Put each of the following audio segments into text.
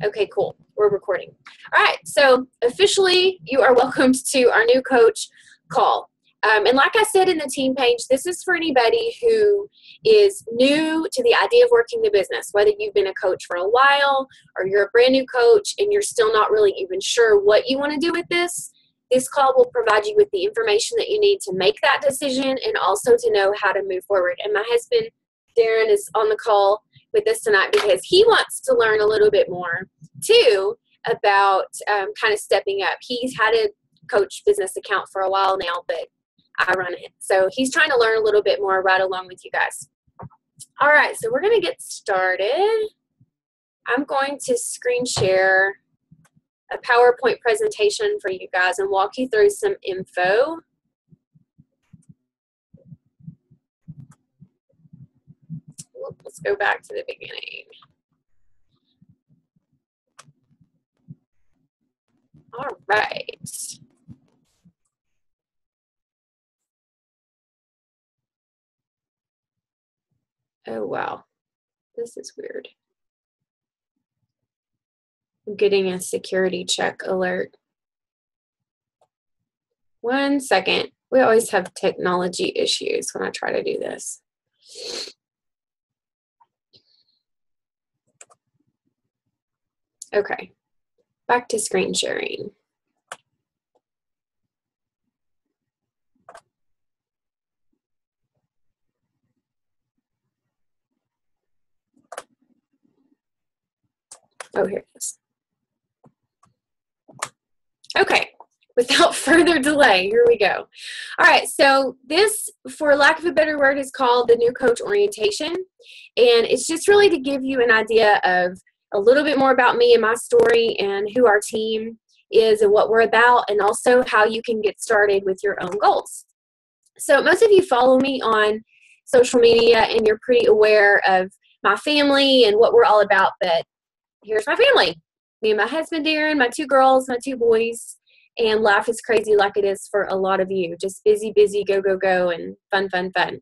Okay, cool. We're recording. All right, so officially you are welcomed to our new coach call. And like I said in the team page, this is for anybody who is new to the idea of working the business, whether you've been a coach for a while or you're a brand new coach and you're still not really even sure what you want to do with this. This call will provide you with the information that you need to make that decision and also to know how to move forward. And my husband, Darren, is on the call with us tonight because he wants to learn a little bit more too about kind of stepping up. He's had a coach business account for a while now, but I run it. So he's trying to learn a little bit more right along with you guys. All right, so we're going to get started. I'm going to screen share a PowerPoint presentation for you guys and walk you through some info. Let's go back to the beginning. All right. Oh, wow. This is weird. I'm getting a security check alert. 1 second. We always have technology issues when I try to do this. Okay, back to screen sharing. Oh, here it is. Okay, without further delay, here we go. All right, so this, for lack of a better word, is called the new Coach Orientation. And it's just really to give you an idea of a little bit more about me and my story and who our team is and what we're about, and also how you can get started with your own goals. So most of you follow me on social media and you're pretty aware of my family and what we're all about, but here's my family. Me and my husband, Darren, my 2 girls, my 2 boys, and life is crazy like it is for a lot of you. Just busy, busy, go, go, go, and fun, fun, fun.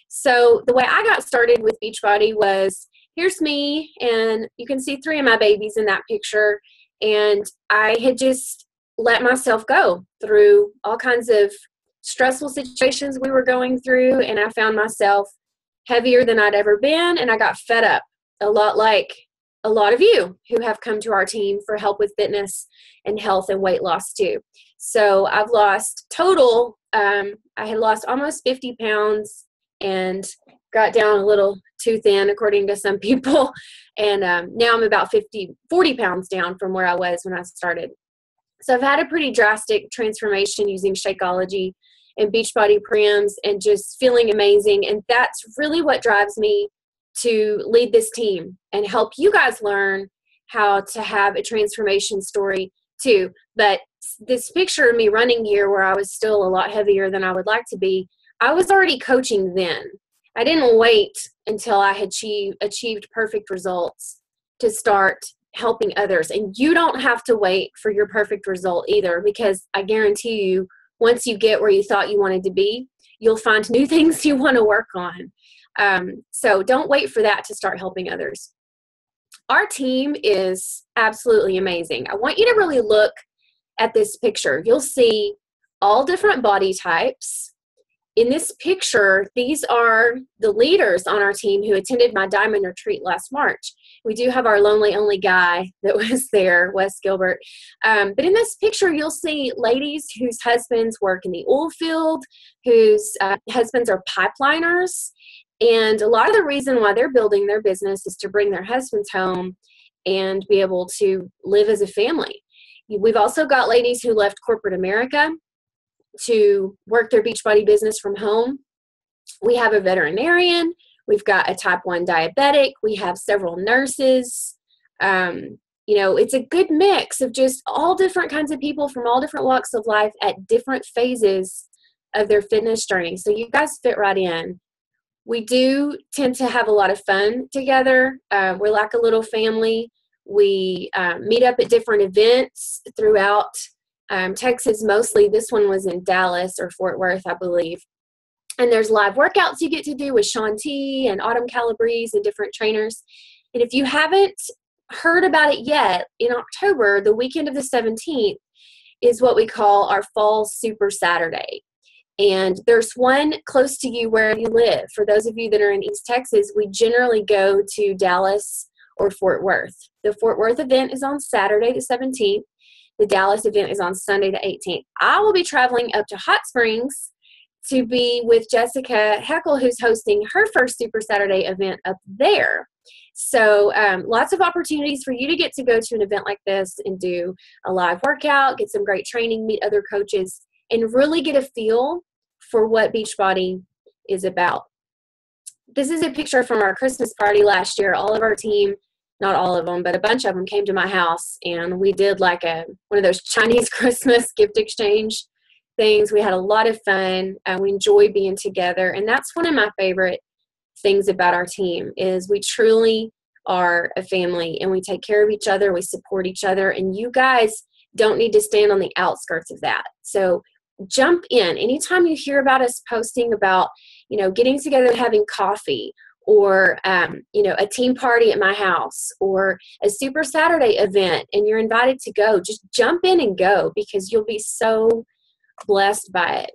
So the way I got started with Beachbody was, here's me, and you can see 3 of my babies in that picture, and I had just let myself go through all kinds of stressful situations we were going through, and I found myself heavier than I'd ever been, and I got fed up, a lot like a lot of you who have come to our team for help with fitness and health and weight loss too. So I've lost total, I had lost almost 50 pounds and got down a little too thin according to some people. And now I'm about 40 pounds down from where I was when I started. So I've had a pretty drastic transformation using Shakeology and Beachbody Prims and just feeling amazing. And that's really what drives me to lead this team and help you guys learn how to have a transformation story too. But this picture of me running here where I was still a lot heavier than I would like to be, I was already coaching then. I didn't wait until I had achieved perfect results to start helping others. And you don't have to wait for your perfect result either, because I guarantee you, once you get where you thought you wanted to be, you'll find new things you want to work on. So don't wait for that to start helping others. Our team is absolutely amazing. I want you to really look at this picture. You'll see all different body types. In this picture, these are the leaders on our team who attended my Diamond Retreat last March. We do have our lonely only guy that was there, Wes Gilbert. But in this picture, you'll see ladies whose husbands work in the oil field, whose husbands are pipeliners. And a lot of the reason why they're building their business is to bring their husbands home and be able to live as a family. We've also got ladies who left corporate America to work their Beachbody business from home. We have a veterinarian. We've got a type 1 diabetic. We have several nurses. It's a good mix of just all different kinds of people from all different walks of life at different phases of their fitness journey. So you guys fit right in. We do tend to have a lot of fun together. We're like a little family. We meet up at different events throughout Texas mostly. This one was in Dallas or Fort Worth, I believe. And there's live workouts you get to do with Shaun T and Autumn Calabrese and different trainers. And if you haven't heard about it yet, in October, the weekend of the 17th, is what we call our Fall Super Saturday. And there's one close to you where you live. For those of you that are in East Texas, we generally go to Dallas or Fort Worth. The Fort Worth event is on Saturday the 17th. The Dallas event is on Sunday the 18th. I will be traveling up to Hot Springs to be with Jessica Heckel, who's hosting her first Super Saturday event up there. So lots of opportunities for you to get to go to an event like this and do a live workout, get some great training, meet other coaches, and really get a feel for what Beachbody is about. This is a picture from our Christmas party last year. All of our team, not all of them, but a bunch of them came to my house, and we did like one of those Chinese Christmas gift exchange things. We had a lot of fun. We enjoy being together, and that's one of my favorite things about our team is we truly are a family, and we take care of each other. We support each other, and you guys don't need to stand on the outskirts of that. So jump in. Anytime you hear about us posting about, getting together and having coffee, or, a team party at my house, or a Super Saturday event, and you're invited to go, just jump in and go, because you'll be so blessed by it.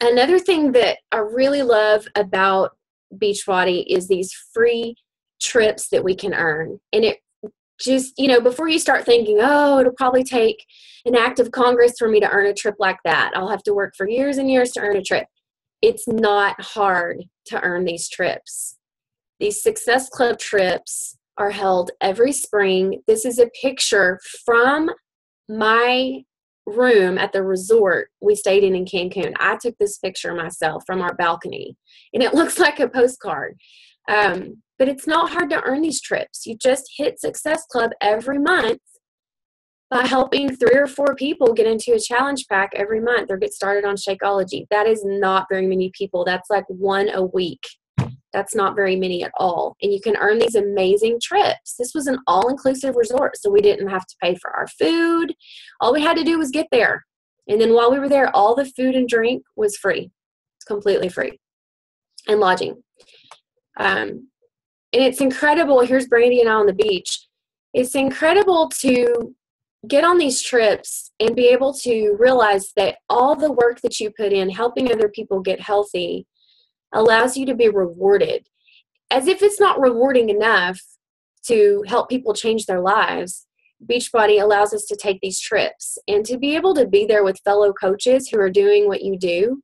Another thing that I really love about Beachbody is these free trips that we can earn. And it just, before you start thinking, oh, it'll probably take an act of Congress for me to earn a trip like that, I'll have to work for years and years to earn a trip. It's not hard to earn these trips. These Success Club trips are held every spring. This is a picture from my room at the resort we stayed in Cancun. I took this picture myself from our balcony, and it looks like a postcard. But it's not hard to earn these trips. You just hit Success Club every month by helping 3 or 4 people get into a challenge pack every month or get started on Shakeology. That is not very many people. That's like 1 a week. That's not very many at all. And you can earn these amazing trips. This was an all-inclusive resort, so we didn't have to pay for our food. All we had to do was get there. And then while we were there, all the food and drink was free. It's completely free. And lodging. And it's incredible. Here's Brandy and I on the beach. It's incredible to get on these trips and be able to realize that all the work that you put in helping other people get healthy allows you to be rewarded. As if it's not rewarding enough to help people change their lives, Beachbody allows us to take these trips and to be able to be there with fellow coaches who are doing what you do,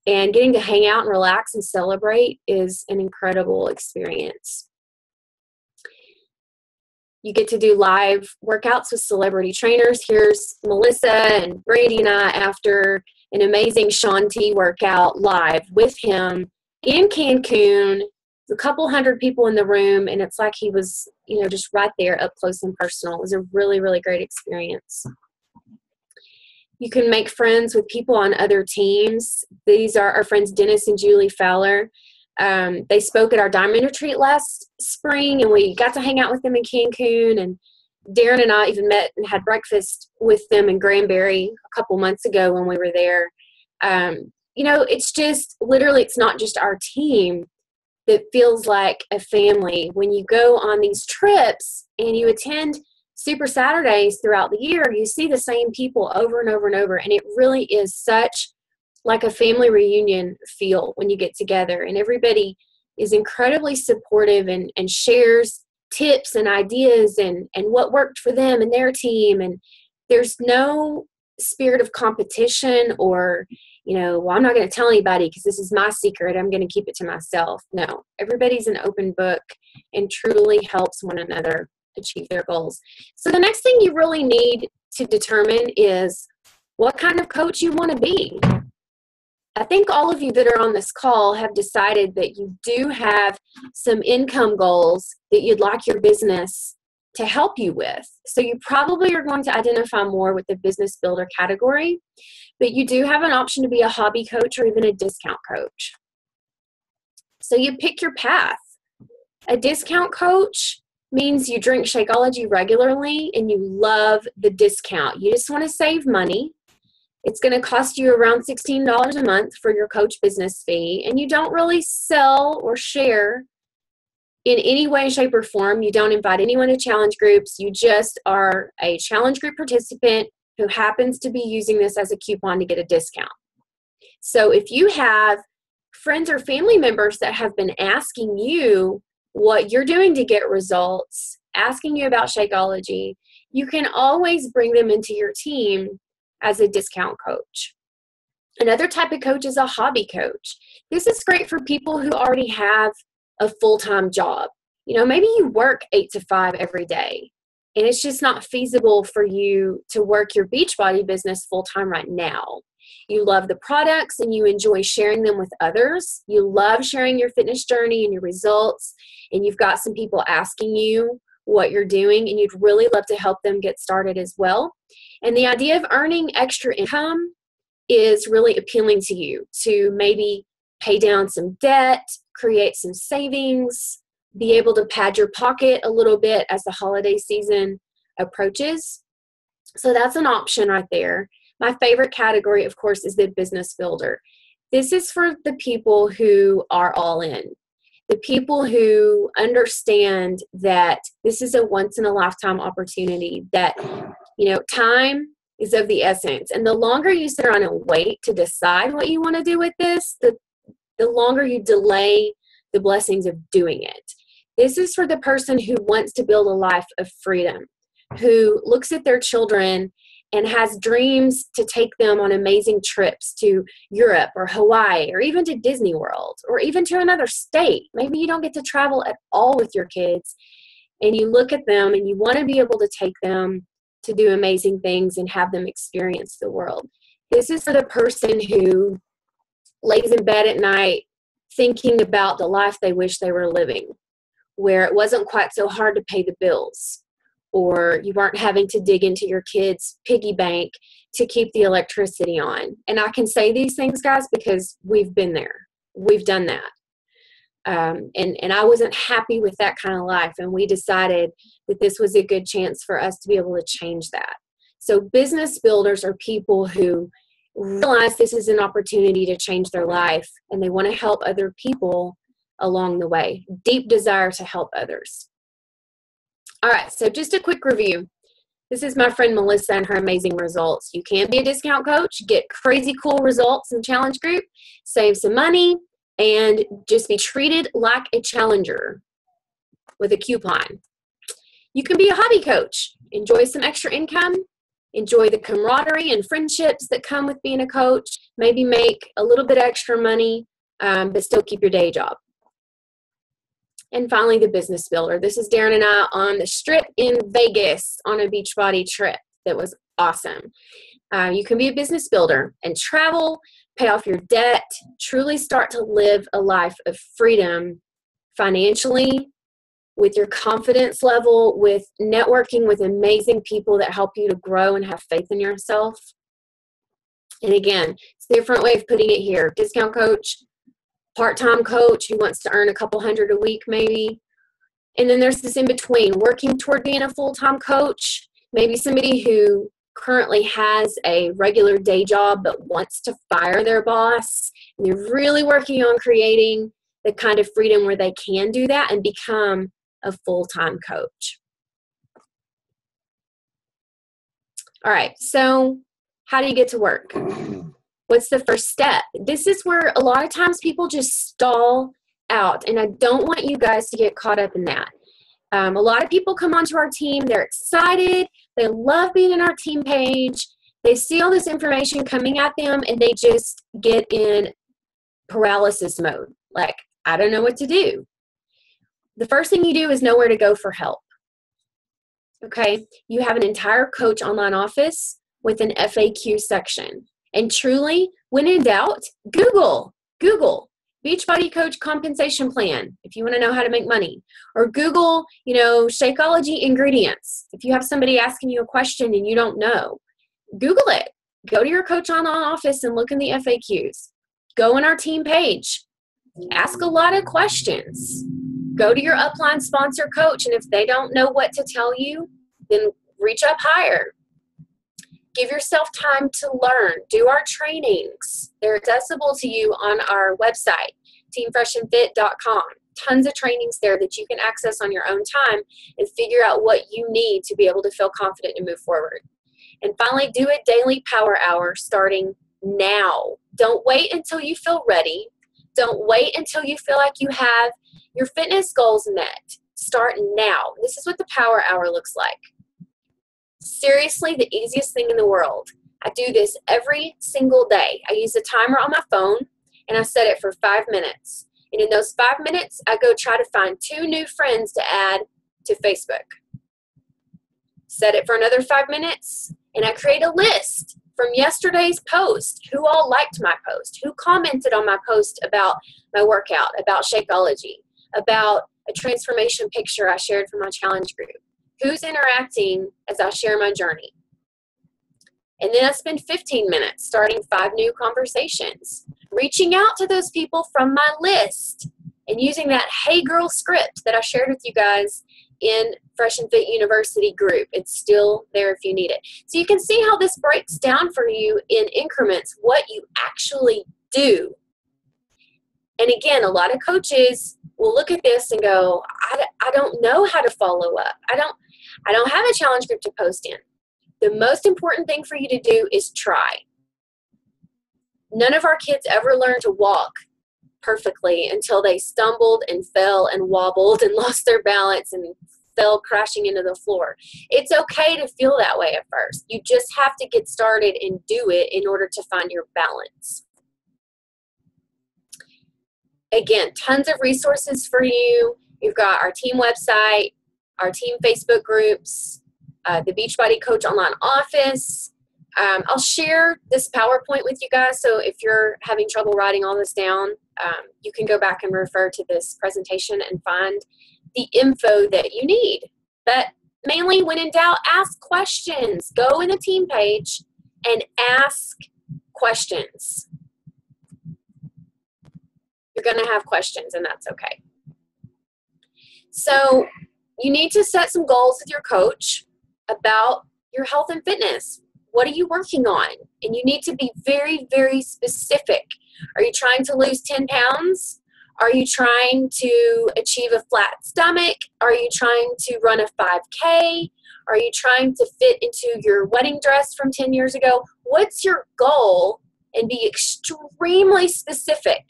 and getting to hang out and relax and celebrate is an incredible experience. You get to do live workouts with celebrity trainers. Here's Melissa and Brady and I after an amazing Shaun T workout live with him in Cancun. A couple hundred people in the room, and it's like he was, just right there up close and personal. It was a really, really great experience. You can make friends with people on other teams. These are our friends Dennis and Julie Fowler. They spoke at our Diamond Retreat last spring, and we got to hang out with them in Cancun. And Darren and I even met and had breakfast with them in Granbury a couple months ago when we were there. It's just literally, it's not just our team that feels like a family. When you go on these trips and you attend Super Saturdays throughout the year, you see the same people over and over and over. And it really is such like a family reunion feel when you get together, and everybody is incredibly supportive and shares tips and ideas and what worked for them and their team. And there's no spirit of competition or, well, I'm not going to tell anybody because this is my secret. I'm going to keep it to myself. No, everybody's an open book and truly helps one another achieve their goals. So the next thing you really need to determine is what kind of coach you want to be. I think all of you that are on this call have decided that you do have some income goals that you'd like your business to help you with. So you probably are going to identify more with the business builder category, but you do have an option to be a hobby coach or even a discount coach. So you pick your path. A discount coach means you drink Shakeology regularly and you love the discount. You just want to save money. It's going to cost you around $16 a month for your coach business fee, and you don't really sell or share in any way, shape, or form. You don't invite anyone to challenge groups. You just are a challenge group participant who happens to be using this as a coupon to get a discount. So if you have friends or family members that have been asking you what you're doing to get results, asking you about Shakeology, you can always bring them into your team as a discount coach. Another type of coach is a hobby coach. This is great for people who already have a full-time job. You know, maybe you work 8 to 5 every day, and it's just not feasible for you to work your Beachbody business full-time right now. You love the products and you enjoy sharing them with others. You love sharing your fitness journey and your results, and you've got some people asking you what you're doing, and you'd really love to help them get started as well. And the idea of earning extra income is really appealing to you, to maybe pay down some debt, create some savings, be able to pad your pocket a little bit as the holiday season approaches. So that's an option right there. My favorite category, of course, is the business builder. This is for the people who are all in, the people who understand that this is a once-in-a-lifetime opportunity, that, you know, time is of the essence. And the longer you sit around and wait to decide what you want to do with this, the longer you delay the blessings of doing it. This is for the person who wants to build a life of freedom, who looks at their children and has dreams to take them on amazing trips to Europe or Hawaii or even to Disney World or even to another state. Maybe you don't get to travel at all with your kids, and you look at them and you want to be able to take them to do amazing things and have them experience the world. This is for the person who lays in bed at night thinking about the life they wish they were living, where it wasn't quite so hard to pay the bills, or you weren't having to dig into your kids' piggy bank to keep the electricity on. And I can say these things, guys, because we've been there. We've done that. And I wasn't happy with that kind of life, and we decided that this was a good chance for us to be able to change that. So business builders are people who realize this is an opportunity to change their life, and they want to help other people along the way. Deep desire to help others. All right, so just a quick review. This is my friend Melissa and her amazing results. You can be a discount coach, get crazy cool results in challenge group, save some money, and just be treated like a challenger with a coupon. You can be a hobby coach, enjoy some extra income, enjoy the camaraderie and friendships that come with being a coach, maybe make a little bit extra money, but still keep your day job. And finally, the business builder. This is Darren and I on the Strip in Vegas on a Beachbody trip that was awesome. You can be a business builder and travel, pay off your debt, truly start to live a life of freedom financially, with your confidence level, with networking with amazing people that help you to grow and have faith in yourself. And again, it's a different way of putting it here. Discount coach, part-time coach who wants to earn a couple hundred a week maybe. And then there's this in between, working toward being a full-time coach, maybe somebody who currently has a regular day job but wants to fire their boss. And they're really working on creating the kind of freedom where they can do that and become a full-time coach. All right, so how do you get to work? What's the first step? This is where a lot of times people just stall out, and I don't want you guys to get caught up in that. A lot of people come onto our team, they're excited, they love being in our team page, they see all this information coming at them, and they just get in paralysis mode. Like, I don't know what to do. The first thing you do is know where to go for help. Okay? You have an entire coach online office with an FAQ section. And truly, when in doubt, Google Beachbody Coach Compensation Plan if you want to know how to make money. Or Google, Shakeology ingredients. If you have somebody asking you a question and you don't know, Google it. Go to your coach online office and look in the FAQs. Go on our team page. Ask a lot of questions. Go to your upline sponsor coach, and if they don't know what to tell you, then reach up higher. Give yourself time to learn. Do our trainings. They're accessible to you on our website, teamfreshandfit.com. tons of trainings there that you can access on your own time and figure out what you need to be able to feel confident and move forward. And finally, do a daily power hour starting now. Don't wait until you feel ready. Don't wait until you feel like you have your fitness goals met. Start now. This is what the power hour looks like. Seriously, the easiest thing in the world. I do this every single day. I use a timer on my phone and I set it for 5 minutes. And in those 5 minutes, I go try to find 2 new friends to add to Facebook. Set it for another 5 minutes and I create a list from yesterday's post. Who all liked my post? Who commented on my post about my workout, about Shakeology, about a transformation picture I shared from my challenge group? Who's interacting as I share my journey? And then I spend 15 minutes starting 5 new conversations, reaching out to those people from my list and using that Hey Girl script that I shared with you guys in Fresh and Fit University group. It's still there if you need it. So you can see how this breaks down for you in increments, what you actually do. And again, a lot of coaches will look at this and go, I don't know how to follow up. I don't have a challenge group to post in. The most important thing for you to do is try. None of our kids ever learned to walk perfectly until they stumbled and fell and wobbled and lost their balance and fell crashing into the floor. It's okay to feel that way at first. You just have to get started and do it in order to find your balance. Again, tons of resources for you. You've got our team website, our team Facebook groups, the Beachbody Coach Online Office. I'll share this PowerPoint with you guys, so if you're having trouble writing all this down, you can go back and refer to this presentation and find the info that you need. But mainly, when in doubt, ask questions. Go in the team page and ask questions. You're going to have questions, and that's okay. So you need to set some goals with your coach about your health and fitness. What are you working on? And you need to be very, very specific. Are you trying to lose 10 pounds? Are you trying to achieve a flat stomach? Are you trying to run a 5K? Are you trying to fit into your wedding dress from 10 years ago? What's your goal? And be extremely specific.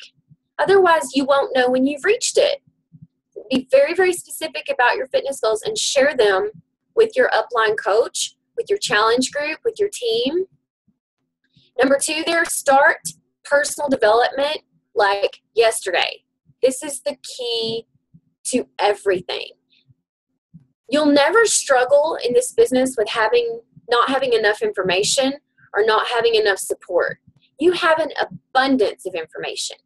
Otherwise, you won't know when you've reached it. Be very, very specific about your fitness goals and share them with your upline coach, with your challenge group, with your team. Number 2 there, start personal development like yesterday. This is the key to everything. You'll never struggle in this business with not having enough information or not having enough support. You have an abundance of information.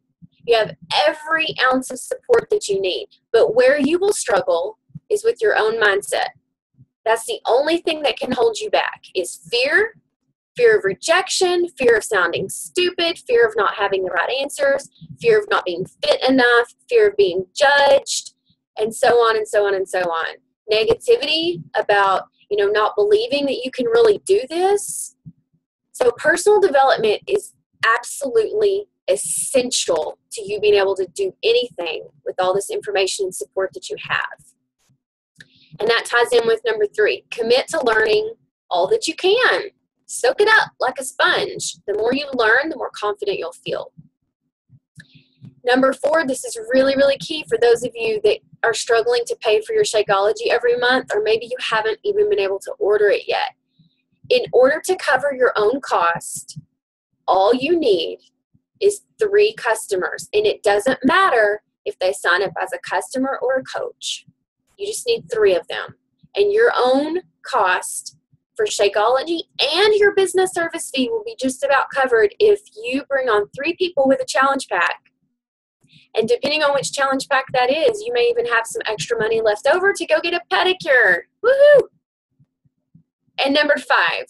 You have every ounce of support that you need. But where you will struggle is with your own mindset. That's the only thing that can hold you back is fear of rejection, fear of sounding stupid, fear of not having the right answers, fear of not being fit enough, fear of being judged, and so on and so on and so on. Negativity about, not believing that you can really do this. So personal development is absolutely essential to you being able to do anything with all this information and support that you have. And that ties in with number 3, commit to learning all that you can. Soak it up like a sponge. The more you learn, the more confident you'll feel. Number 4, this is really, really key for those of you that are struggling to pay for your Shakeology every month, or maybe you haven't even been able to order it yet. In order to cover your own cost, all you need is 3 customers. And it doesn't matter if they sign up as a customer or a coach. You just need 3 of them. And your own cost for Shakeology and your business service fee will be just about covered if you bring on 3 people with a challenge pack. And depending on which challenge pack that is, you may even have some extra money left over to go get a pedicure. Woohoo! And number 5,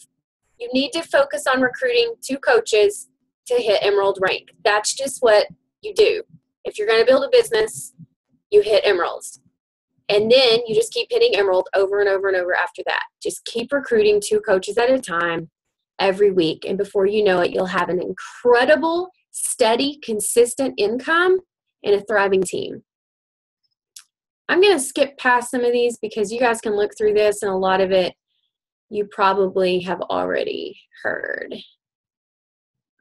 you need to focus on recruiting 2 coaches to hit Emerald rank. That's just what you do. If you're going to build a business, you hit Emeralds. And then you just keep hitting Emerald over and over and over after that. Just keep recruiting 2 coaches at a time every week. And before you know it, you'll have an incredible, steady, consistent income and a thriving team. I'm going to skip past some of these because you guys can look through this, and a lot of it you probably have already heard.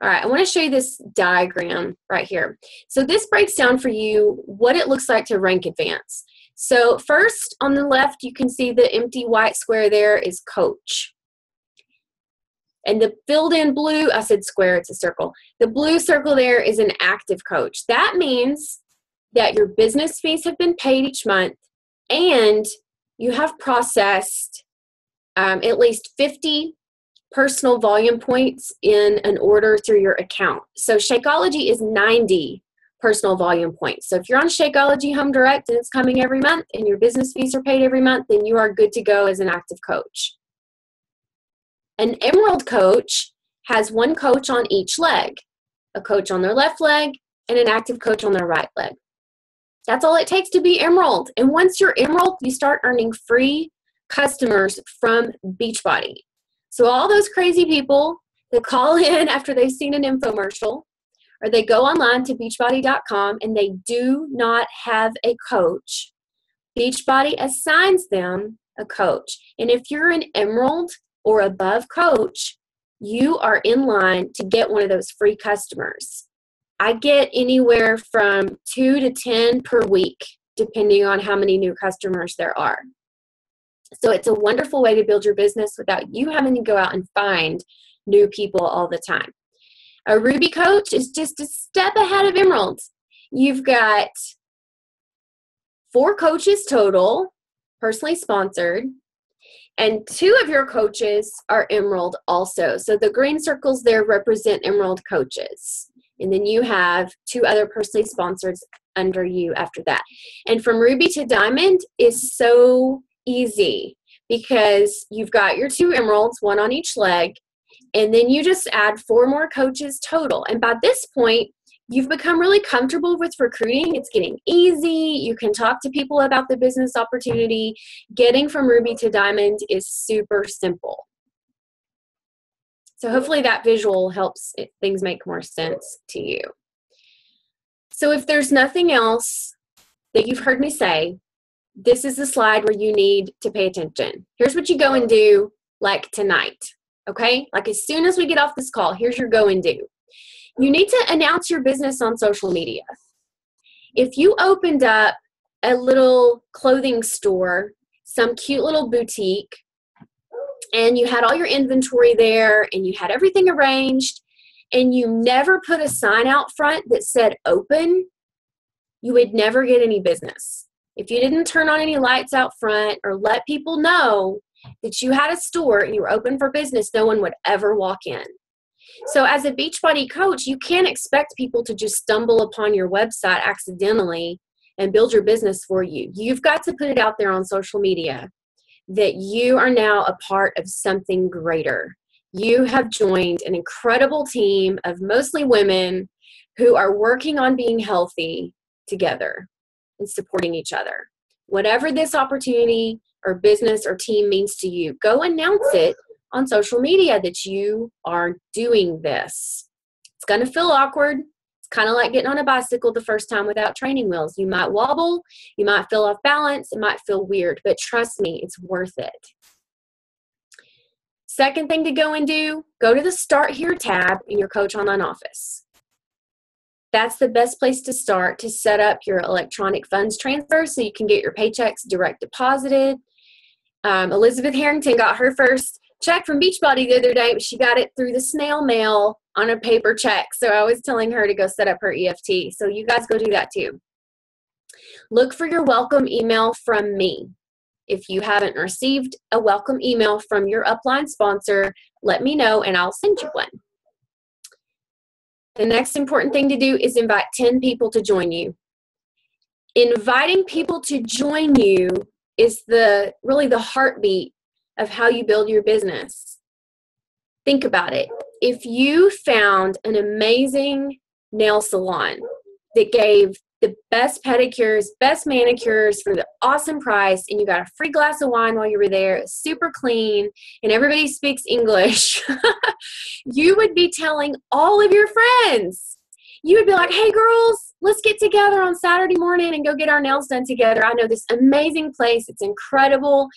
All right, I want to show you this diagram right here. So this breaks down for you what it looks like to rank advance. So first, on the left, you can see the empty white square there is coach. And the filled in blue, I said square, it's a circle. The blue circle there is an active coach. That means that your business fees have been paid each month and you have processed at least 50 personal volume points in an order through your account. So Shakeology is 90 personal volume points. So if you're on Shakeology Home Direct and it's coming every month and your business fees are paid every month, then you are good to go as an active coach. An Emerald coach has one coach on each leg, a coach on their left leg and an active coach on their right leg. That's all it takes to be Emerald. And once you're Emerald, you start earning free customers from Beachbody. So all those crazy people that call in after they've seen an infomercial, or they go online to beachbody.com and they do not have a coach, Beachbody assigns them a coach. And if you're an Emerald or above coach, you are in line to get one of those free customers. I get anywhere from 2 to 10 per week, depending on how many new customers there are. So it's a wonderful way to build your business without you having to go out and find new people all the time. A Ruby coach is just a step ahead of Emeralds. You've got 4 coaches total, personally sponsored, and 2 of your coaches are Emerald also. So the green circles there represent Emerald coaches. And then you have 2 other personally sponsored under you after that. And from Ruby to Diamond is so easy because you've got your 2 Emeralds, 1 on each leg, and then you just add 4 more coaches total. And by this point, you've become really comfortable with recruiting. It's getting easy. You can talk to people about the business opportunity. Getting from Ruby to Diamond is super simple. So hopefully that visual helps things make more sense to you. So if there's nothing else that you've heard me say, this is the slide where you need to pay attention. Here's what you go and do like tonight, okay? Like as soon as we get off this call, here's your go and do. You need to announce your business on social media. If you opened up a little clothing store, some cute little boutique, and you had all your inventory there and you had everything arranged and you never put a sign out front that said open, you would never get any business. If you didn't turn on any lights out front or let people know that you had a store and you were open for business, no one would ever walk in. So as a Beachbody coach, you can't expect people to just stumble upon your website accidentally and build your business for you. You've got to put it out there on social media that you are now a part of something greater. You have joined an incredible team of mostly women who are working on being healthy together and supporting each other. Whatever this opportunity or business or team means to you, go announce it on social media that you are doing this. It's going to feel awkward. It's kind of like getting on a bicycle the first time without training wheels. You might wobble, you might feel off balance, it might feel weird, but trust me, it's worth it. Second thing to go and do, go to the Start Here tab in your Coach Online office. That's the best place to start to set up your electronic funds transfer so you can get your paychecks direct deposited. Elizabeth Harrington got her first check from Beachbody the other day, but she got it through the snail mail on a paper check. So I was telling her to go set up her EFT. So you guys go do that too. Look for your welcome email from me. If you haven't received a welcome email from your upline sponsor, let me know and I'll send you one. The next important thing to do is invite 10 people to join you. Inviting people to join you is really the heartbeat of how you build your business. Think about it. If you found an amazing nail salon that gave the best pedicures, best manicures for the awesome price, and you got a free glass of wine while you were there, super clean, and everybody speaks English, you would be telling all of your friends. You would be like, hey girls, let's get together on Saturday morning and go get our nails done together. I know this amazing place. It's incredible.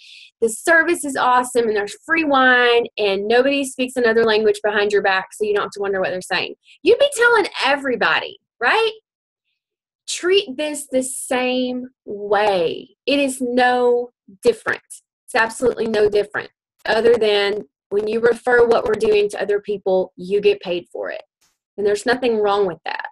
The service is awesome and there's free wine and nobody speaks another language behind your back, so you don't have to wonder what they're saying. You'd be telling everybody, right? Treat this the same way. It is no different. It's absolutely no different, other than when you refer what we're doing to other people, you get paid for it. And there's nothing wrong with that.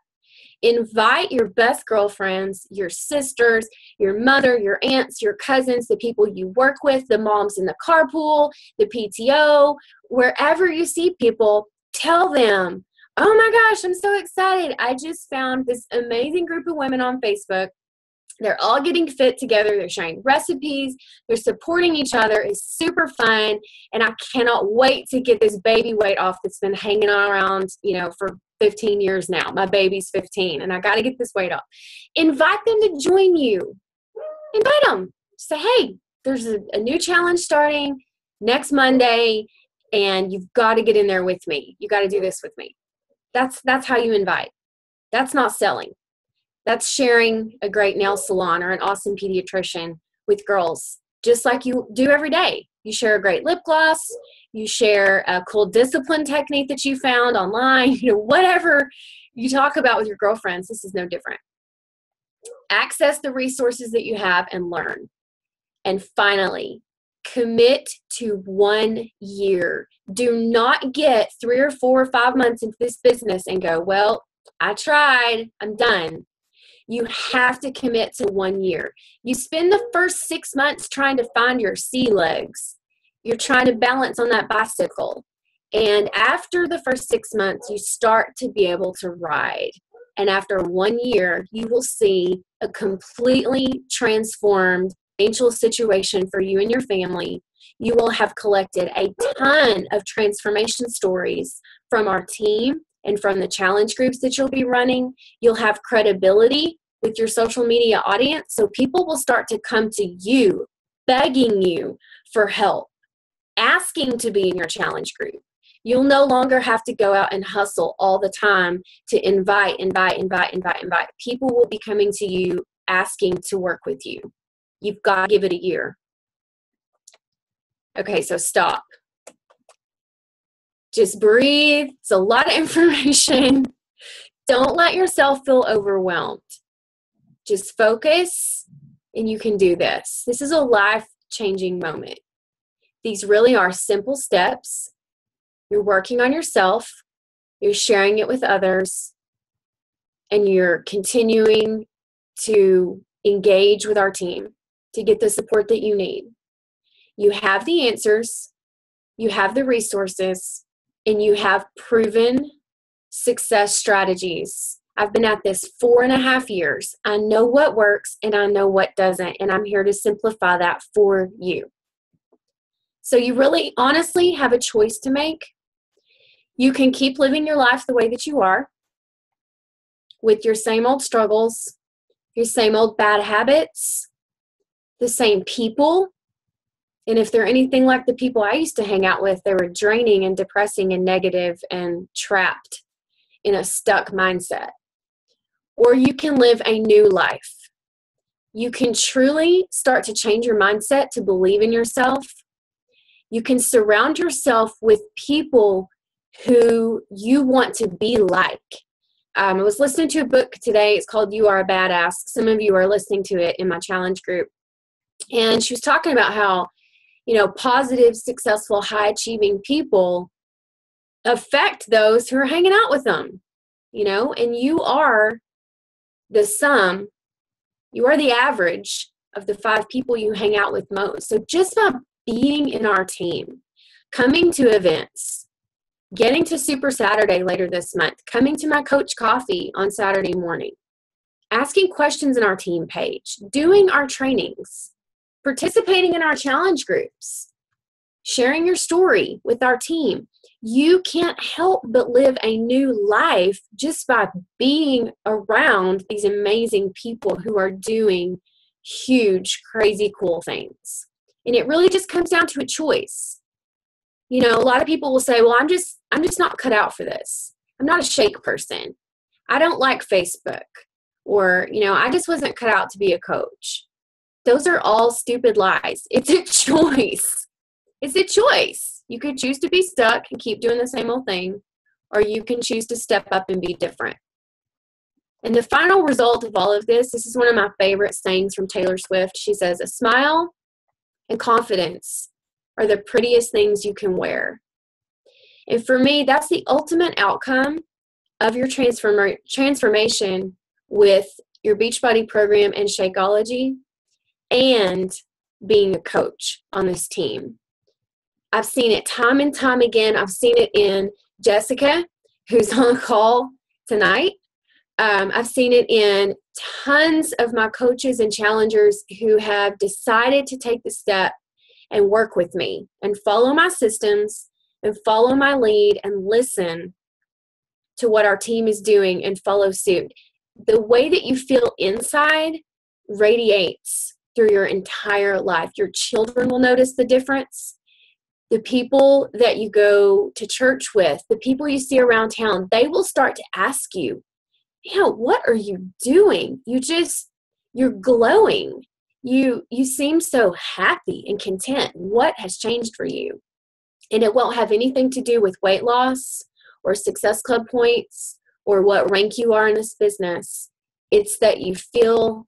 Invite your best girlfriends, your sisters, your mother, your aunts, your cousins, the people you work with, the moms in the carpool, the PTO, wherever you see people, tell them, oh my gosh, I'm so excited. I just found this amazing group of women on Facebook. They're all getting fit together. They're sharing recipes. They're supporting each other. It's super fun. And I cannot wait to get this baby weight off that's been hanging around, for 15 years now. My baby's 15 and I got to get this weight off. Invite them to join you. Invite them. Say, hey, there's a new challenge starting next Monday and you've got to get in there with me. You got to do this with me. That's how you invite. That's not selling. That's sharing a great nail salon or an awesome pediatrician with girls, just like you do every day. You share a great lip gloss. You share a cool discipline technique that you found online. Whatever you talk about with your girlfriends, this is no different. Access the resources that you have and learn. And finally, commit to 1 year. Do not get 3 or 4 or 5 months into this business and go, well, I tried, I'm done. You have to commit to 1 year. You spend the first 6 months trying to find your sea legs. You're trying to balance on that bicycle. And after the first 6 months, you start to be able to ride. And after 1 year, you will see a completely transformed financial situation for you and your family. You will have collected a ton of transformation stories from our team and from the challenge groups that you'll be running. You'll have credibility with your social media audience, so people will start to come to you, begging you for help, asking to be in your challenge group. You'll no longer have to go out and hustle all the time to invite. People will be coming to you asking to work with you. You've got to give it a year. Okay, so stop. Just breathe. It's a lot of information. Don't let yourself feel overwhelmed. Just focus, and you can do this. This is a life-changing moment. These really are simple steps. You're working on yourself. You're sharing it with others. And you're continuing to engage with our team to get the support that you need. You have the answers. You have the resources. And you have proven success strategies. I've been at this 4.5 years. I know what works and I know what doesn't, and I'm here to simplify that for you. So you really honestly have a choice to make. You can keep living your life the way that you are, with your same old struggles, your same old bad habits, the same people. And if they're anything like the people I used to hang out with, they were draining and depressing and negative and trapped in a stuck mindset. Or you can live a new life. You can truly start to change your mindset to believe in yourself. You can surround yourself with people who you want to be like. I was listening to a book today. It's called You Are a Badass. Some of you are listening to it in my challenge group. And she was talking about how, positive, successful, high-achieving people affect those who are hanging out with them, and you are the sum, you are the average of the 5 people you hang out with most. So just by being in our team, coming to events, getting to Super Saturday later this month, coming to my Coach Coffee on Saturday morning, asking questions in our team page, doing our trainings, participating in our challenge groups, sharing your story with our team. You can't help but live a new life just by being around these amazing people who are doing huge, crazy, cool things. And it really just comes down to a choice. A lot of people will say, well, I'm just not cut out for this. I'm not a shake person. I don't like Facebook, or, I just wasn't cut out to be a coach. Those are all stupid lies. It's a choice. It's a choice. You could choose to be stuck and keep doing the same old thing, or you can choose to step up and be different. And the final result of all of this is one of my favorite sayings from Taylor Swift. She says, "A smile and confidence are the prettiest things you can wear." And for me, that's the ultimate outcome of your transformation with your Beachbody program and Shakeology, and being a coach on this team. I've seen it time and time again. I've seen it in Jessica, who's on call tonight. I've seen it in tons of my coaches and challengers who have decided to take the step and work with me and follow my systems and follow my lead and listen to what our team is doing and follow suit. The way that you feel inside radiates through your entire life. Your children will notice the difference. The people that you go to church with, the people you see around town, they will start to ask you, what are you doing? You're glowing. You seem so happy and content. What has changed for you? And it won't have anything to do with weight loss or Success Club points or what rank you are in this business. It's that you feel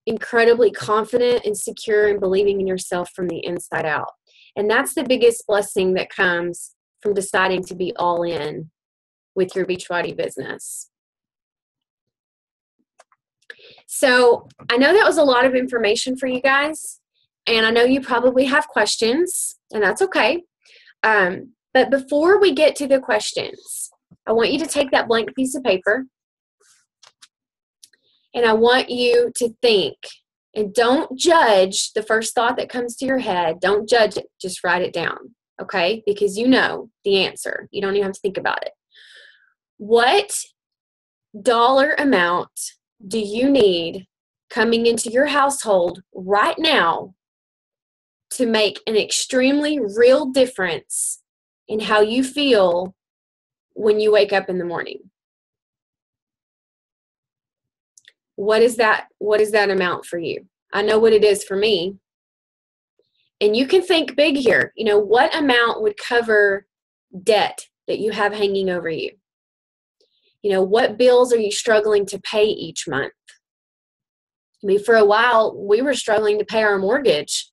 incredibly confident and secure and believing in yourself from the inside out. And that's the biggest blessing that comes from deciding to be all in with your Beachbody business. So I know that was a lot of information for you guys, and I know you probably have questions, and that's okay. But before we get to the questions, I want you to take that blank piece of paper, and I want you to think, and don't judge the first thought that comes to your head. Don't judge it. Just write it down, okay? Because you know the answer. You don't even have to think about it. What dollar amount do you need coming into your household right now to make an extremely real difference in how you feel when you wake up in the morning? What is that amount for you? I know what it is for me. And you can think big here. What amount would cover debt that you have hanging over you? What bills are you struggling to pay each month? For a while, we were struggling to pay our mortgage,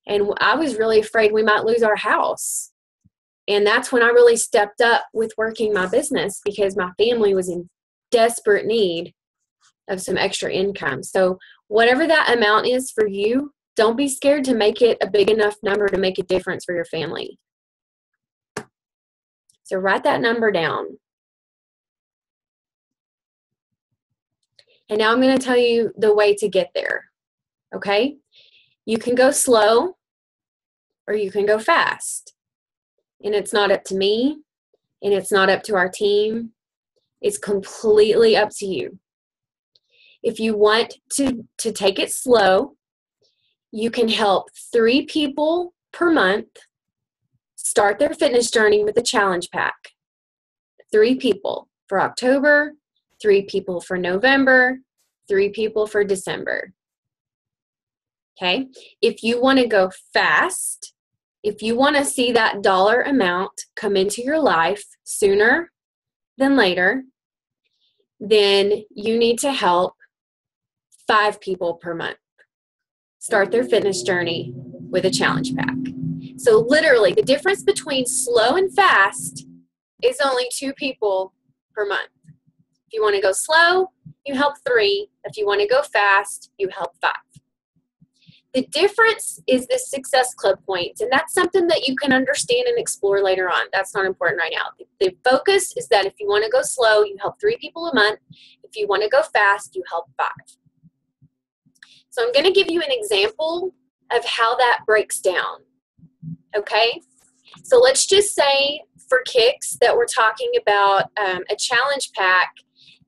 and I was really afraid we might lose our house. And that's when I really stepped up with working my business, because my family was in desperate need of some extra income. So whatever that amount is for you, don't be scared to make it a big enough number to make a difference for your family. So write that number down. And now I'm going to tell you the way to get there, okay? You can go slow or you can go fast. And it's not up to me, and it's not up to our team. It's completely up to you. If you want to take it slow, you can help 3 people per month start their fitness journey with a challenge pack. 3 people for October, 3 people for November, 3 people for December. Okay? If you want to go fast, if you want to see that dollar amount come into your life sooner than later, then you need to help 5 people per month start their fitness journey with a challenge pack. So literally, the difference between slow and fast is only 2 people per month. If you want to go slow, you help 3. If you want to go fast, you help 5. The difference is the Success Club points, and that's something that you can understand and explore later on. That's not important right now. The focus is that if you want to go slow, you help 3 people a month. If you want to go fast, you help 5. So I'm going to give you an example of how that breaks down, okay? So let's just say for kicks that we're talking about a challenge pack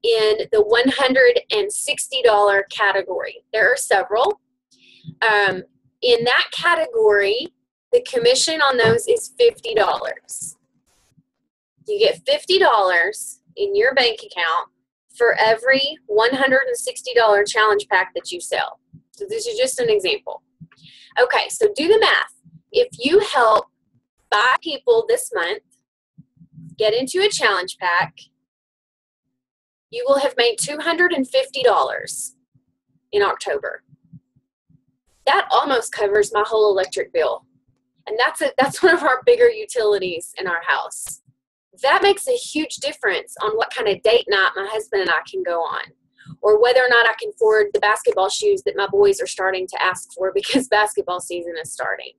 in the $160 category. There are several. In that category, the commission on those is $50. You get $50 in your bank account for every $160 challenge pack that you sell. So this is just an example. Okay, so do the math. If you help 5 people this month get into a challenge pack, you will have made $250 in October. That almost covers my whole electric bill. And that's one of our bigger utilities in our house. That makes a huge difference on what kind of date night my husband and I can go on, or whether or not I can afford the basketball shoes that my boys are starting to ask for because basketball season is starting.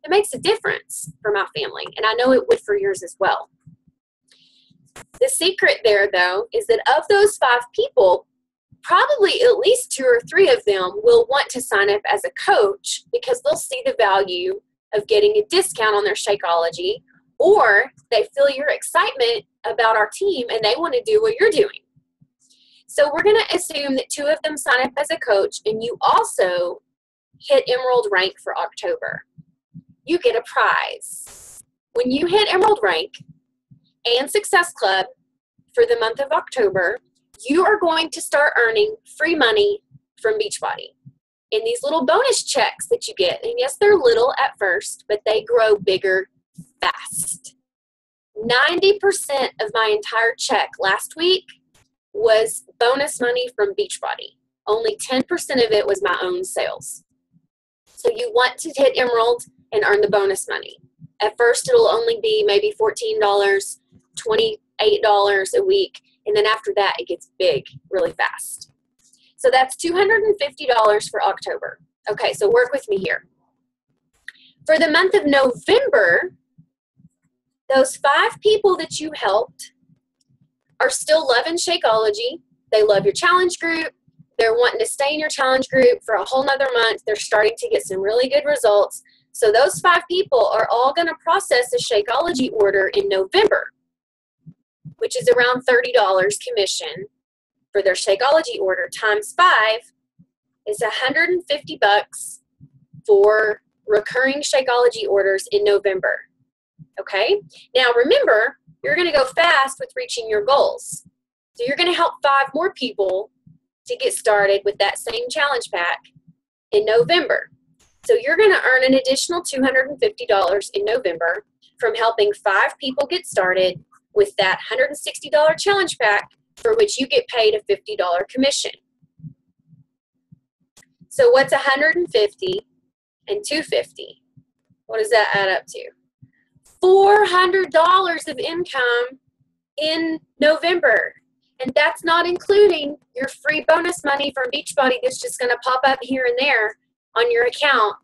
It makes a difference for my family, and I know it would for yours as well. The secret there, though, is that of those 5 people, probably at least 2 or 3 of them will want to sign up as a coach because they'll see the value of getting a discount on their Shakeology, or they feel your excitement about our team and they want to do what you're doing. So we're going to assume that 2 of them sign up as a coach, and you also hit Emerald rank for October. You get a prize. When you hit Emerald rank and Success Club for the month of October, you are going to start earning free money from Beachbody in these little bonus checks that you get. And yes, they're little at first, but they grow bigger fast. 90% of my entire check last week was bonus money from Beachbody. Only 10% of it was my own sales. So you want to hit Emerald and earn the bonus money. At first, it'll only be maybe $14, $28 a week. And then after that, it gets big really fast. So that's $250 for October. Okay, so work with me here. For the month of November, those 5 people that you helped are still loving Shakeology. They love your challenge group. They're wanting to stay in your challenge group for a whole nother month. They're starting to get some really good results. So those 5 people are all going to process a Shakeology order in November, which is around $30 commission for their Shakeology order. Times 5 is $150 for recurring Shakeology orders in November. Okay? Now remember, you're going to go fast with reaching your goals. So you're going to help 5 more people to get started with that same challenge pack in November. So you're going to earn an additional $250 in November from helping 5 people get started with that $160 challenge pack, for which you get paid a $50 commission. So what's $150 and $250? What does that add up to? $400 of income in November. And that's not including your free bonus money from Beachbody that's just going to pop up here and there on your account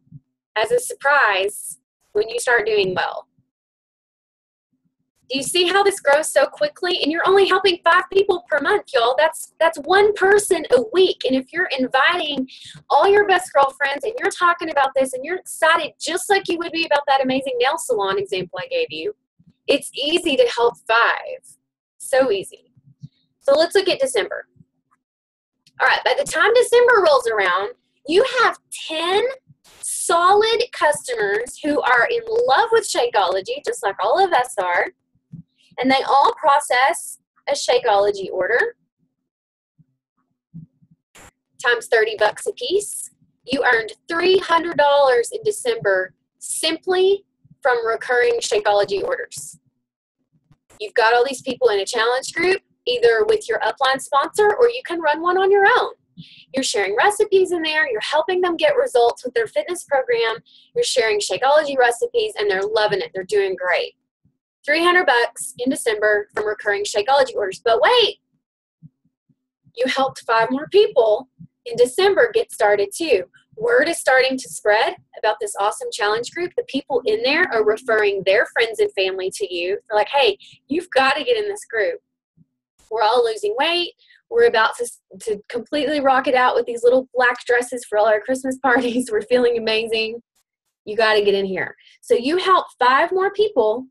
as a surprise when you start doing well. Do you see how this grows so quickly? And you're only helping 5 people per month, y'all. That's 1 person a week. And if you're inviting all your best girlfriends and you're talking about this and you're excited just like you would be about that amazing nail salon example I gave you, it's easy to help 5. So easy. So let's look at December. All right, by the time December rolls around, you have 10 solid customers who are in love with Shakeology, just like all of us are, and they all process a Shakeology order times $30 a piece. You earned $300 in December simply from recurring Shakeology orders. You've got all these people in a challenge group, either with your upline sponsor or you can run one on your own. You're sharing recipes in there. You're helping them get results with their fitness program. You're sharing Shakeology recipes, and they're loving it. They're doing great. $300 in December from recurring Shakeology orders. But wait, you helped 5 more people in December get started too. Word is starting to spread about this awesome challenge group. The people in there are referring their friends and family to you. They're like, hey, you've got to get in this group. We're all losing weight. We're about to completely rock it out with these little black dresses for all our Christmas parties. We're feeling amazing. You got to get in here. So you help 5 more people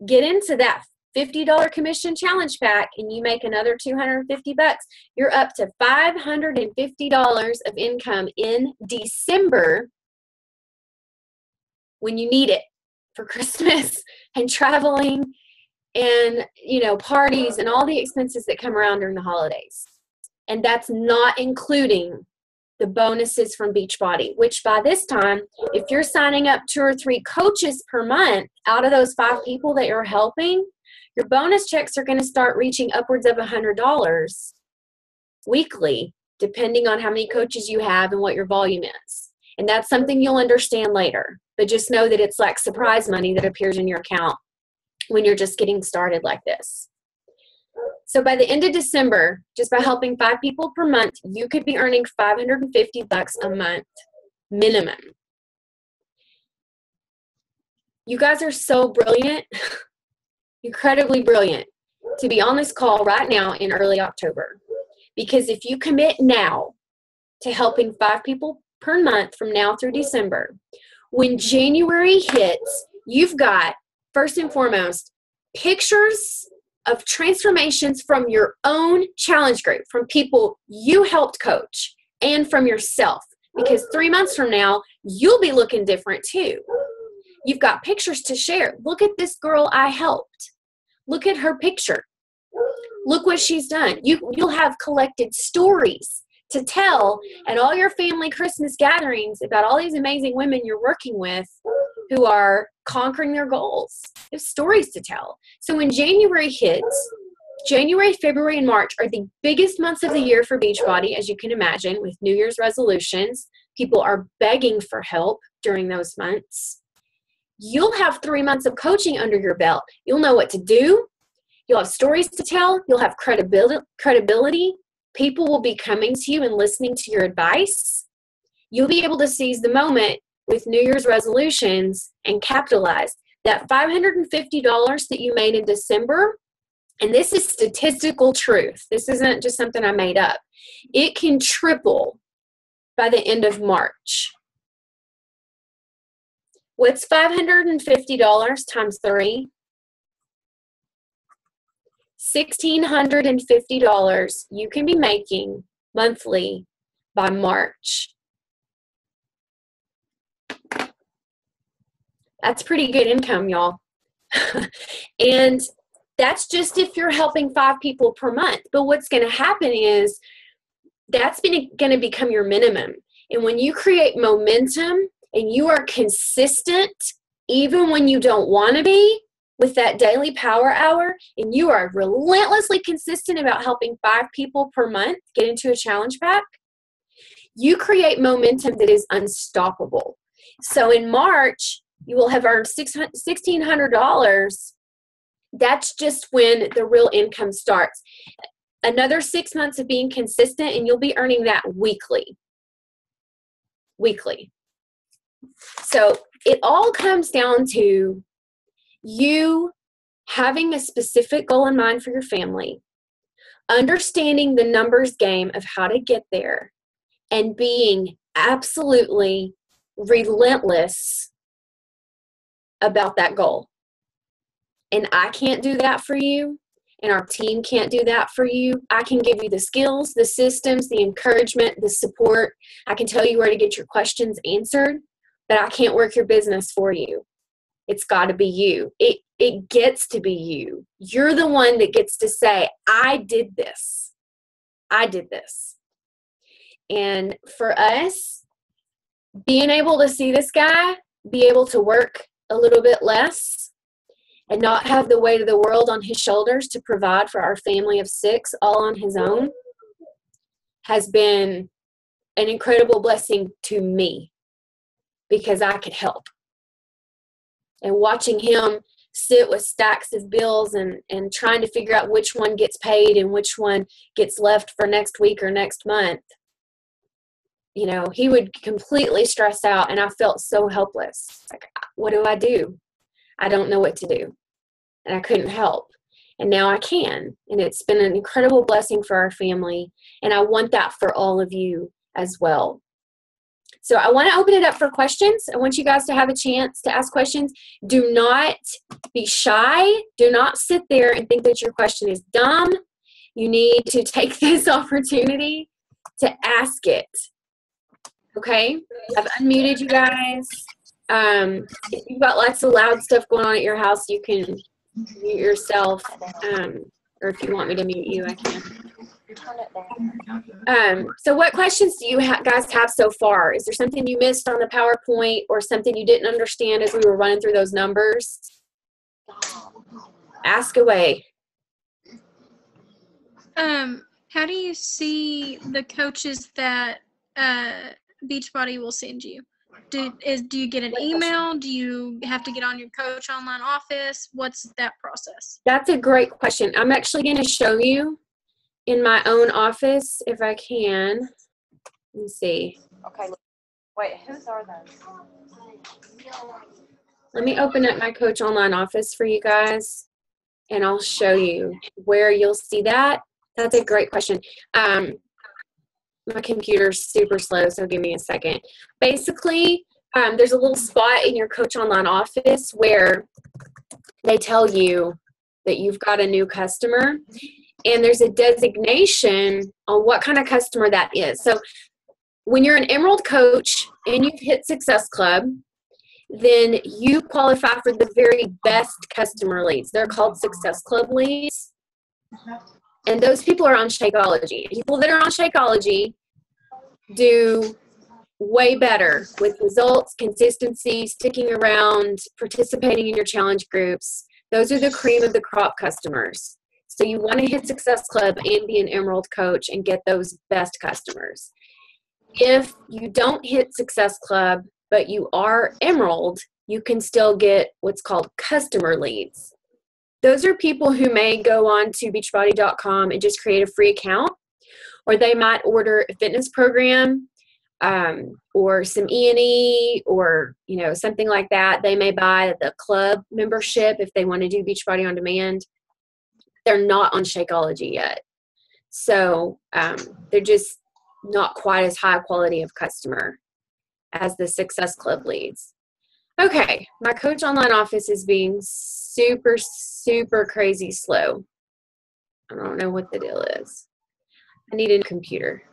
get into that $50 commission challenge pack, and you make another $250. You're up to $550 of income in December when you need it for Christmas and traveling and, parties and all the expenses that come around during the holidays. And that's not including the bonuses from Beachbody, which by this time, if you're signing up 2 or 3 coaches per month out of those 5 people that you're helping, your bonus checks are going to start reaching upwards of $100 weekly, depending on how many coaches you have and what your volume is. And that's something you'll understand later. But just know that it's like surprise money that appears in your account when you're just getting started like this. So by the end of December, just by helping 5 people per month, you could be earning $550 a month minimum. You guys are so brilliant, incredibly brilliant, to be on this call right now in early October. Because if you commit now to helping 5 people per month from now through December, when January hits, you've got, first and foremost, pictures of transformations from your own challenge group, from people you helped coach, and from yourself. Because 3 months from now, you'll be looking different too. You've got pictures to share. Look at this girl I helped. Look at her picture. Look what she's done. You'll have collected stories to tell at all your family Christmas gatherings about all these amazing women you're working with who are conquering their goals. There's stories to tell. So when January hits, January, February, and March are the biggest months of the year for Beachbody, as you can imagine, with New Year's resolutions. People are begging for help during those months. You'll have 3 months of coaching under your belt. You'll know what to do. You'll have stories to tell. You'll have credibility. People will be coming to you and listening to your advice. You'll be able to seize the moment with New Year's resolutions and capitalize. That $550 that you made in December, and this is statistical truth. This isn't just something I made up. It can triple by the end of March. What's $550 times 3? $1,650 you can be making monthly by March. That's pretty good income, y'all. And that's just if you're helping 5 people per month. But what's going to happen is that's going to become your minimum. And when you create momentum and you are consistent, even when you don't want to be, with that daily power hour, and you are relentlessly consistent about helping 5 people per month get into a challenge pack, you create momentum that is unstoppable. So in March, you will have earned $1,600. That's just when the real income starts. Another 6 months of being consistent, and you'll be earning that weekly. So it all comes down to you having a specific goal in mind for your family, understanding the numbers game of how to get there, and being absolutely relentless about that goal. And I can't do that for you, and our team can't do that for you. I can give you the skills, the systems, the encouragement, the support. I can tell you where to get your questions answered, but I can't work your business for you. It's got to be you. It gets to be you. You're the one that gets to say, I did this. And for us, being able to see this guy, be able to work a little bit less and not have the weight of the world on his shoulders to provide for our family of 6 all on his own, has been an incredible blessing to me because I could help. And watching him sit with stacks of bills and trying to figure out which one gets paid and which one gets left for next week or next month, he would completely stress out, and I felt so helpless. Like, what do? I don't know what to do. And I couldn't help. And now I can. And it's been an incredible blessing for our family. And I want that for all of you as well. So I want to open it up for questions. I want you guys to have a chance to ask questions. Do not be shy. Do not sit there and think that your question is dumb. You need to take this opportunity to ask it. Okay? I've unmuted you guys. If you've got lots of loud stuff going on at your house, you can mute yourself, or if you want me to mute you, I can. So what questions do you guys have so far? Is there something you missed on the PowerPoint or something you didn't understand as we were running through those numbers? Ask away. How do you see the coaches that Beachbody will send you? Do you get an email? Do you have to get on your Coach Online Office? What's that process? That's a great question. I'm actually going to show you in my own office if I can. Let me see. Okay. Wait, whose are those? Let me open up my Coach Online Office for you guys, and I'll show you where you'll see that. That's a great question. My computer's super slow, so give me a second. Basically, there's a little spot in your Coach Online Office where they tell you that you've got a new customer, and there's a designation on what kind of customer that is. So when you're an Emerald coach and you've hit Success Club, then you qualify for the very best customer leads. They're called Success Club leads. And those people are on Shakeology. People that are on Shakeology do way better with results, consistency, sticking around, participating in your challenge groups. Those are the cream of the crop customers. So you want to hit Success Club and be an Emerald coach and get those best customers. If you don't hit Success Club, but you are Emerald, you can still get what's called customer leads. Those are people who may go on to beachbody.com and just create a free account, or they might order a fitness program or some E&E or something like that. They may buy the club membership if they want to do Beachbody on demand. They're not on Shakeology yet. So they're just not quite as high quality of customer as the Success Club leads. Okay, my Coach Online Office is being super, super crazy slow. I don't know what the deal is. I need a computer.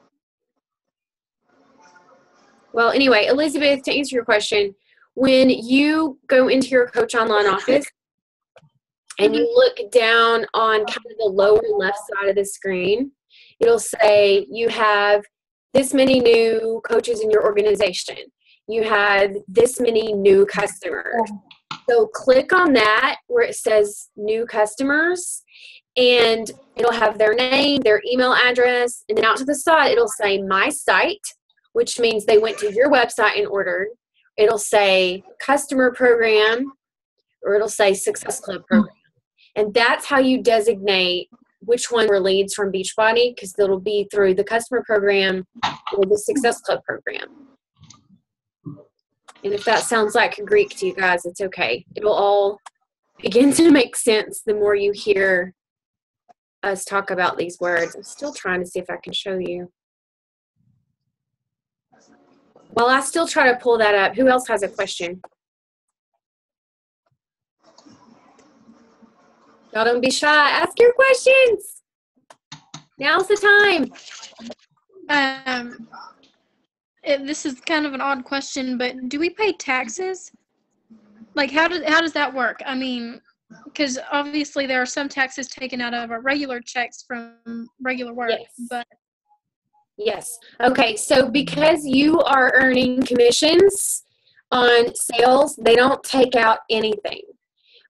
Well, anyway, Elizabeth, to answer your question, when you go into your Coach Online Office and you look down on kind of the lower left side of the screen, it'll say you have this many new coaches in your organization. You have this many new customers. So click on that where it says new customers, and it'll have their name, their email address, and then out to the side it'll say my site, which means they went to your website and ordered. It'll say customer program, or it'll say Success Club program. And that's how you designate which one were leads from Beachbody, because it'll be through the customer program or the Success Club program. And if that sounds like Greek to you guys, it's okay. It'll all begin to make sense the more you hear us talk about these words. I'm still trying to see if I can show you. While I still try to pull that up, who else has a question? Y'all don't be shy. Ask your questions. Now's the time. This is kind of an odd question, but do we pay taxes? Like, how does that work? I mean, because obviously there are some taxes taken out of our regular checks from regular work. Yes. But yes. Okay, so because you are earning commissions on sales, they don't take out anything.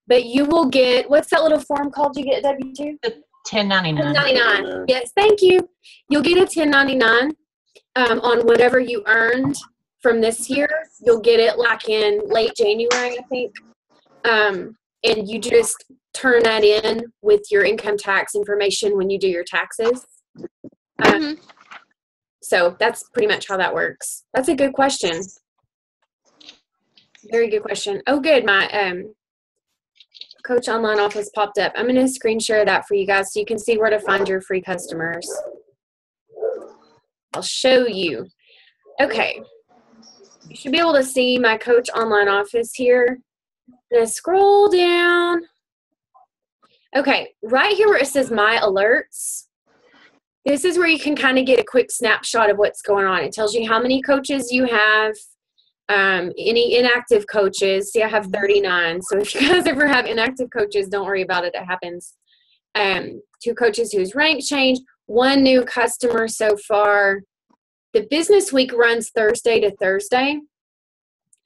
But you will get, what's that little form called you get at W-2? The 1099. 1099. Yes, thank you. You'll get a 1099 on whatever you earned from this year. You'll get it like in late January, I think. And you just turn that in with your income tax information when you do your taxes. So that's pretty much how that works. That's a good question. Very good question. Oh, good. My Coach Online Office popped up. I'm going to screen share that for you guys so you can see where to find your free customers. I'll show you. Okay. You should be able to see my Coach Online Office here. I'm going to scroll down. Okay, right here where it says My Alerts, this is where you can kind of get a quick snapshot of what's going on. It tells you how many coaches you have, Any inactive coaches. See, I have 39. So if you guys ever have inactive coaches, don't worry about it. It happens. 2 coaches whose rank changed. 1 new customer so far. The business week runs Thursday to Thursday.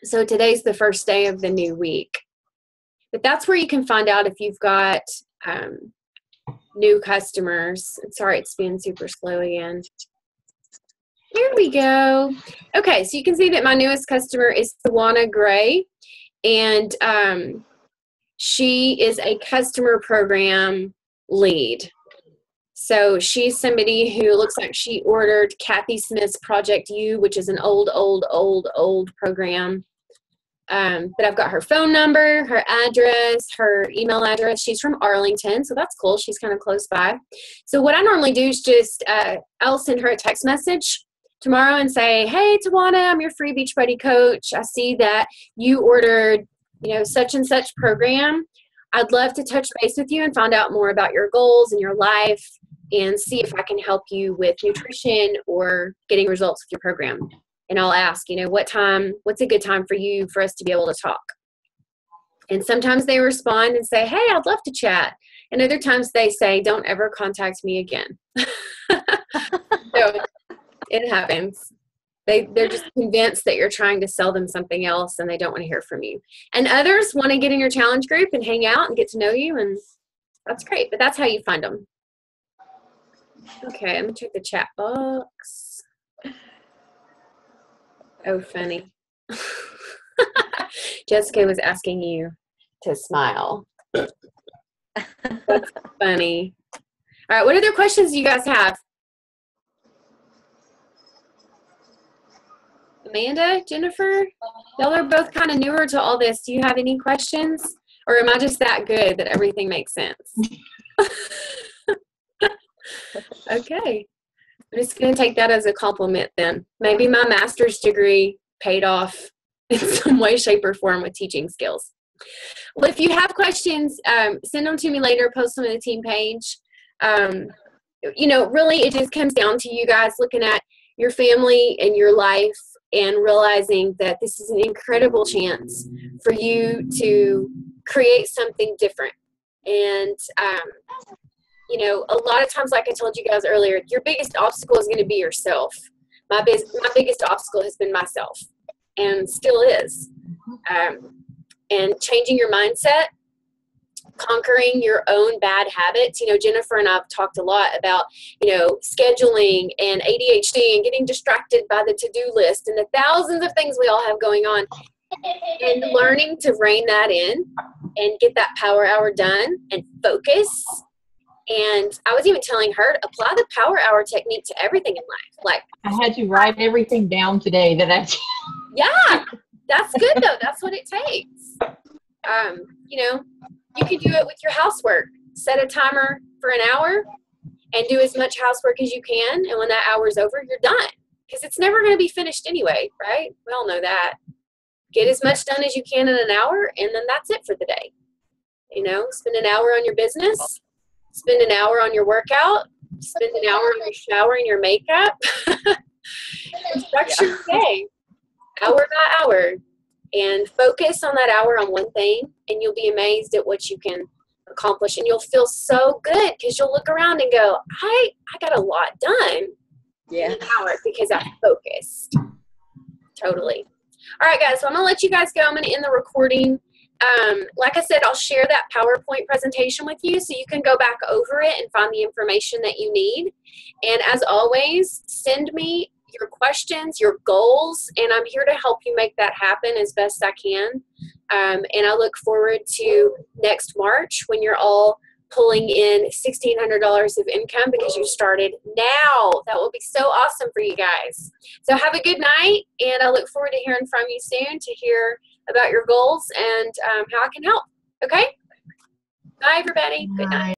So today's the first day of the new week. But that's where you can find out if you've got new customers. Sorry, it's being super slow again. Here we go. Okay, so you can see that my newest customer is Tawana Gray, and she is a customer program lead. So she's somebody who looks like she ordered Kathy Smith's Project U, which is an old program. But I've got her phone number, her address, her email address. She's from Arlington, so that's cool. She's kind of close by. So what I normally do is just I'll send her a text message tomorrow and say, hey, Tawana, I'm your free Beachbody coach. I see that you ordered, such and such program. I'd love to touch base with you and find out more about your goals and your life and see if I can help you with nutrition or getting results with your program. And I'll ask, what's a good time for us to be able to talk? And sometimes they respond and say, hey, I'd love to chat. And other times they say, don't ever contact me again. So it happens. They're just convinced that you're trying to sell them something else and they don't want to hear from you. And others want to get in your challenge group and hang out and get to know you, and that's great. But that's how you find them. Okay, I'm going to check the chat box. Oh, funny. Jessica was asking you to smile. That's funny. All right, what other questions do you guys have? Amanda, Jennifer, y'all are both kind of newer to all this. Do you have any questions? Or am I just that good that everything makes sense? Okay. I'm just going to take that as a compliment then. Maybe my master's degree paid off in some way, shape, or form with teaching skills. Well, if you have questions, send them to me later, post them on the team page. Really it just comes down to you guys looking at your family and your life and realizing that this is an incredible chance for you to create something different. And, a lot of times, like I told you guys earlier, your biggest obstacle is going to be yourself. My biggest obstacle has been myself and still is. And changing your mindset, conquering your own bad habits. Jennifer and I have talked a lot about, scheduling and ADHD and getting distracted by the to-do list and the thousands of things we all have going on, and learning to rein that in and get that power hour done and focus. And I was even telling her to apply the power hour technique to everything in life. Like, I had to write everything down today that I yeah, that's good though. That's what it takes. You can do it with your housework. Set a timer for an hour and do as much housework as you can. And when that hour is over, you're done. Because it's never going to be finished anyway, right? We all know that. Get as much done as you can in an hour, and then that's it for the day. Spend an hour on your business. Spend an hour on your workout. Spend an hour on your shower and your makeup. Structure your day, hour by hour. And focus on that hour on one thing, and you'll be amazed at what you can accomplish. And you'll feel so good because you'll look around and go, I got a lot done in an hour because I focused. Totally. All right, guys, so I'm going to let you guys go. I'm going to end the recording. Like I said, I'll share that PowerPoint presentation with you so you can go back over it and find the information that you need. And as always, send me your questions, your goals, and I'm here to help you make that happen as best I can. And I look forward to next March when you're all pulling in $1,600 of income because you started now. That will be so awesome for you guys. So have a good night, and I look forward to hearing from you soon to hear about your goals and how I can help. Okay? Bye, everybody. Good night.